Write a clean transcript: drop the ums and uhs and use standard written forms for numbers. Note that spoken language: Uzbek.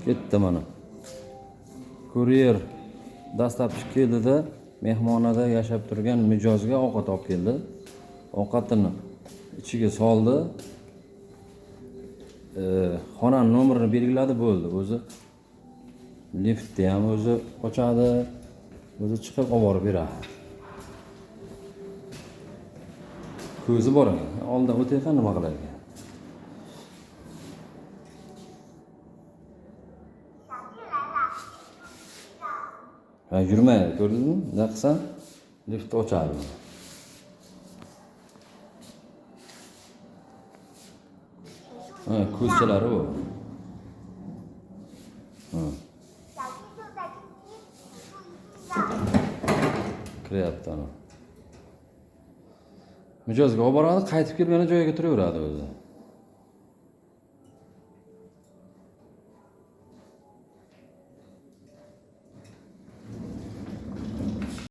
Ketdi mana. Kuryer dastlabki keldi-da, mehmonada yashab turgan mijozga ovqat olib keldi. Ovqatini ichiga soldi. Xonaning nomerini belgiladi bo'ldi. O'zi liftni ham o'zi ochadi, o'zi chiqib olib borib beradi. Ko'zi bor ekan. Oldin o'tayqa nima qilar ekan? Ha, yurmaydi, ko'rdingizmi? Nima qilsam, liftni ochadi. Ha, ko'zchalari bu. Ha. Kiryapti ana. Mijozga olib boradi, qaytib kelib yana joyiga turaveradi o'zi.